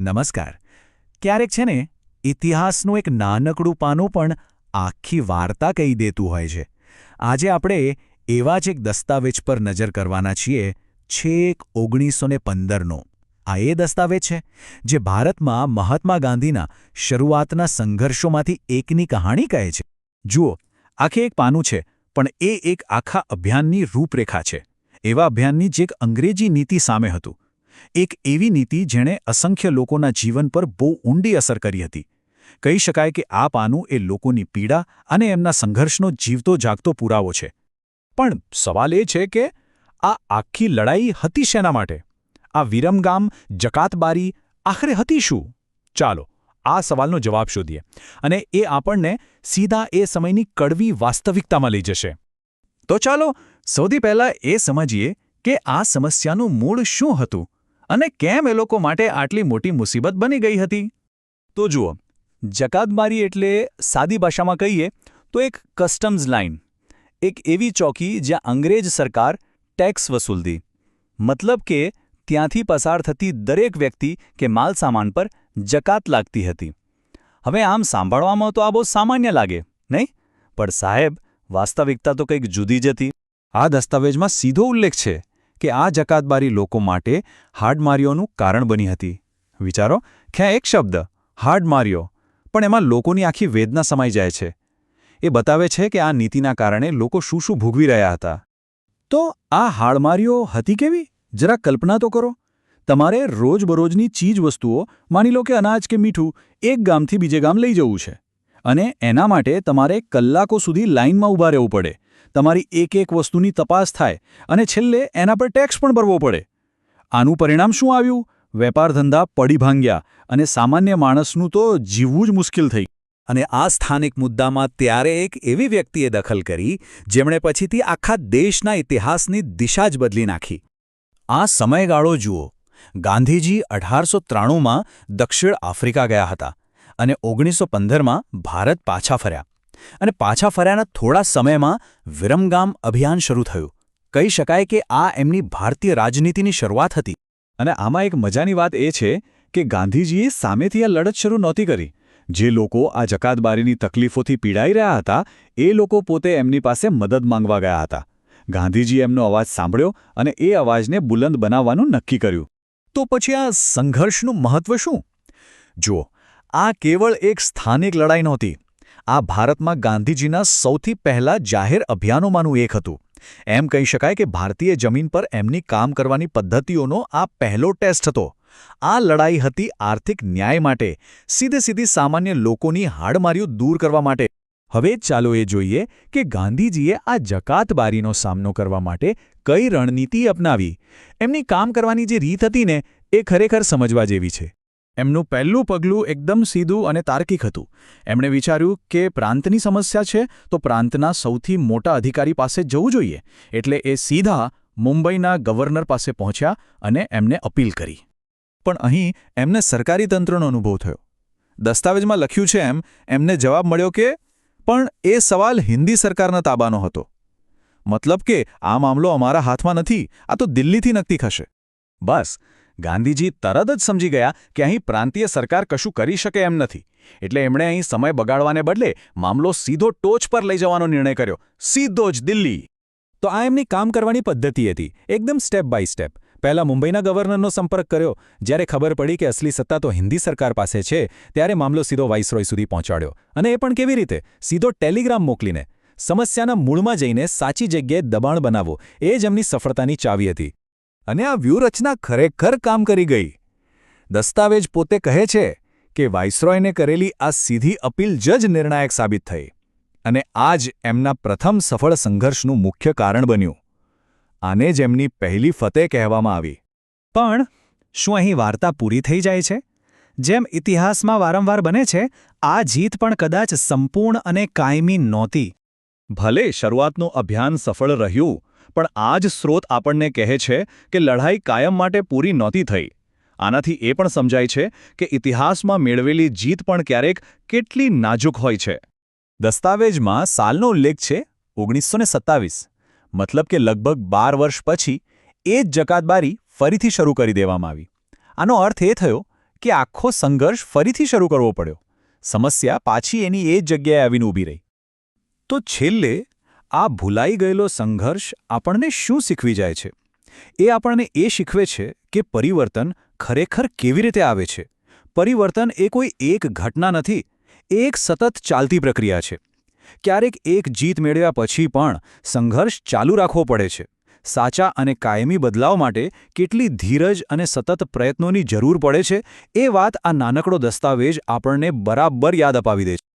નમસ્કાર. ક્યારેક છે ને ઇતિહાસનું એક નાનકડું પાનું પણ આખી વાર્તા કહી દેતું હોય છે. આજે આપણે એવા જ એક દસ્તાવેજ પર નજર કરવાના છીએ, છેક 1915નો. આ એ દસ્તાવેજ છે જે ભારતમાં મહાત્મા ગાંધીના શરૂઆતના સંઘર્ષોમાંથી એકની કહાણી કહે છે. જુઓ, આખે એક પાનું છે, પણ એ એક આખા અભિયાનની રૂપરેખા છે. એવા અભિયાનની જે એક અંગ્રેજી નીતિ સામે હતું. એક એવી નીતિ જેણે અસંખ્ય લોકોના જીવન પર બહુ ઊંડી અસર કરી હતી. કહી શકાય કે આ પાનું એ લોકોની પીડા અને એમના સંઘર્ષનો જીવતો જાગતો પુરાવો છે. પણ સવાલ એ છે કે આ આખી લડાઈ હતી શેના માટે? આ વિરમગામ, જકાતબારી આખરે હતી શું? ચાલો આ સવાલનો જવાબ શોધીએ, અને એ આપણને સીધા એ સમયની કડવી વાસ્તવિકતામાં લઈ જશે. તો ચાલો સૌથી પહેલાં એ સમજીએ કે આ સમસ્યાનું મૂળ શું હતું અને કેમ એ લોકો માટે આટલી મોટી મુસીબત બની ગઈ હતી. તો જુઓ, જકાતબારી એટલે સાદી ભાષામાં કહીએ તો એક કસ્ટમ્સ લાઇન, એક એવી ચોકી જ્યાં અંગ્રેજ સરકાર ટેક્સ વસૂલતી. મતલબ કે ત્યાંથી પસાર થતી દરેક વ્યક્તિ કે માલસામાન પર જકાત લાગતી હતી. હવે આમ સાંભળવામાં તો આ બહુ સામાન્ય લાગે, નહીં? પણ સાહેબ, વાસ્તવિકતા તો કંઈક જુદી જ હતી. આ દસ્તાવેજમાં સીધો ઉલ્લેખ છે કે આ જકાતબારી લોકો માટે હાડમારીઓનું કારણ બની હતી. વિચારો, ક્યાં એક શબ્દ હાડમારીઓ, પણ એમાં લોકોની આખી વેદના સમાઈ જાય છે. એ બતાવે છે કે આ નીતિના કારણે લોકો શું શું ભોગવી રહ્યા હતા. તો આ હાડમારીઓ હતી કેવી? જરા કલ્પના તો કરો. તમારે રોજબરોજની ચીજ વસ્તુઓ, માની લો કે અનાજ કે મીઠું, એક ગામથી બીજે ગામ લઈ જવું છે, અને એના માટે તમારે કલાકો સુધી લાઇનમાં ઊભા રહેવું પડે. તમારી એક એક વસ્તુની તપાસ થાય, અને છેલ્લે એના પર ટેક્સ પણ ભરવો પડે. આનું પરિણામ શું આવ્યું? વેપાર ધંધા પડી ભાંગ્યા, અને સામાન્ય માણસનું તો જીવવું જ મુશ્કેલ થઈ. અને આ સ્થાનિક મુદ્દામાં ત્યારે એક એવી વ્યક્તિએ દખલ કરી જેમણે પછીથી આખા દેશના ઇતિહાસની દિશા જ બદલી નાખી. આ સમયગાળો જુઓ. ગાંધીજી 1893માં દક્ષિણ આફ્રિકા ગયા હતા અને 1915માં ભારત પાછા ફર્યા. અને પાછા ફર્યાના થોડા સમયમાં વિરમગામ અભિયાન શરૂ થયું. કહી શકાય કે આ એમની ભારતીય રાજનીતિની શરૂઆત હતી. અને આમાં એક મજાની વાત એ છે કે ગાંધીજીએ સામેથી આ લડત શરૂ નહોતી કરી. જે લોકો આ જકાતબારીની તકલીફોથી પીડાઈ રહ્યા હતા, એ લોકો પોતે એમની પાસે મદદ માંગવા ગયા હતા. ગાંધીજીએ એમનો અવાજ સાંભળ્યો અને એ અવાજને બુલંદ બનાવવાનું નક્કી કર્યું. તો પછી આ સંઘર્ષનું મહત્વ શું? જુઓ, આ કેવળ એક સ્થાનિક લડાઈ નહોતી. આ ભારતમાં ગાંધીજીના સૌથી પહેલા જાહેર અભિયાનોમાંનું એક હતું. એમ કહી શકાય કે ભારતીય જમીન પર એમની કામ કરવાની પદ્ધતિઓનો આ પહેલો ટેસ્ટ હતો. આ લડાઈ હતી આર્થિક ન્યાય માટે, સીધી સામાન્ય લોકોની હાડમારીઓ દૂર કરવા માટે. હવે ચાલો એ જોઈએ કે ગાંધીજીએ આ જકાતબારીનો સામનો કરવા માટે કઈ રણનીતિ અપનાવી. એમની કામ કરવાની જે રીત હતી ને, એ ખરેખર સમજવા જેવી છે. એમનું પહેલું પગલું એકદમ સીધું અને તાર્કિક હતું. એમણે વિચાર્યું કે પ્રાંતની સમસ્યા છે તો પ્રાંતના સૌથી મોટા અધિકારી પાસે જવું જોઈએ. એટલે એ સીધા મુંબઈના ગવર્નર પાસે પહોંચ્યા અને એમને અપીલ કરી. પણ અહીં એમને સરકારી તંત્રનો અનુભવ થયો. દસ્તાવેજમાં લખ્યું છે એમને જવાબ મળ્યો કે પણ એ સવાલ હિન્દી સરકારના તાબાનો હતો. મતલબ કે આ મામલો અમારા હાથમાં નથી, આ તો દિલ્હીથી નક્કી થશે. બસ, ગાંધીજી તરત જ સમજી ગયા કે અહીં પ્રાંતીય સરકાર કશું કરી શકે એમ નથી. એટલે એમણે અહીં સમય બગાડવાને બદલે મામલો સીધો ટોચ પર લઈ જવાનો નિર્ણય કર્યો, સીધો જ દિલ્હી. તો આ એમની કામ કરવાની પદ્ધતિ હતી, એકદમ સ્ટેપ બાય સ્ટેપ. પહેલા મુંબઈના ગવર્નરનો સંપર્ક કર્યો. જ્યારે ખબર પડી કે અસલી સત્તા તો હિન્દી સરકાર પાસે છે, ત્યારે મામલો સીધો વાઇસરોય સુધી પહોંચાડ્યો. અને એ પણ કેવી રીતે? સીધો ટેલિગ્રામ મોકલીને. સમસ્યાના મૂળમાં જઈને સાચી જગ્યાએ દબાણ બનાવવું, એ જ એમની સફળતાની ચાવી હતી. અને આ વ્યૂહરચના ખરેખર કામ કરી ગઈ. દસ્તાવેજ પોતે કહે છે કે વાઇસરોયને કરેલી આ સીધી અપીલ જ નિર્ણાયક સાબિત થઈ. અને આ જ એમના પ્રથમ સફળ સંઘર્ષનું મુખ્ય કારણ બન્યું. આને જ એમની પહેલી ફતેહ કહેવામાં આવી. પણ શું અહીં વાર્તા પૂરી થઈ જાય છે? જેમ ઇતિહાસમાં વારંવાર બને છે, આ જીત પણ કદાચ સંપૂર્ણ અને કાયમી નહોતી. ભલે શરૂઆતનું અભિયાન સફળ રહ્યું, પણ આ જ સ્રોત આપણને કહે છે કે લડાઈ કાયમ માટે પૂરી નહોતી થઈ. આનાથી એ પણ સમજાય છે કે ઇતિહાસમાં મેળવેલી જીત પણ ક્યારેક કેટલી નાજુક હોય છે. દસ્તાવેજમાં સાલનો ઉલ્લેખ છે 1927. મતલબ કે લગભગ 12 વર્ષ પછી એ જ જકાતબારી ફરીથી શરૂ કરી દેવામાં આવી. આનો અર્થ એ થયો કે આખો સંઘર્ષ ફરીથી શરૂ કરવો પડ્યો. સમસ્યા પાછી એની એ જ જગ્યાએ આવીને ઊભી રહી. તો છેલ્લે આ ભૂલાઈ ગયેલો સંઘર્ષ આપણને શું શીખવી જાય છે? એ આપણને એ શીખવે છે કે પરિવર્તન ખરેખર કેવી રીતે આવે છે. પરિવર્તન એ કોઈ એક ઘટના નથી, એ એક સતત ચાલતી પ્રક્રિયા છે. ક્યારેક એક જીત મેળવ્યા પછી પણ સંઘર્ષ ચાલુ રાખવો પડે છે. સાચા અને કાયમી બદલાવ માટે કેટલી ધીરજ અને સતત પ્રયત્નોની જરૂર પડે છે, એ વાત આ નાનકડો દસ્તાવેજ આપણને બરાબર યાદ અપાવી દે છે.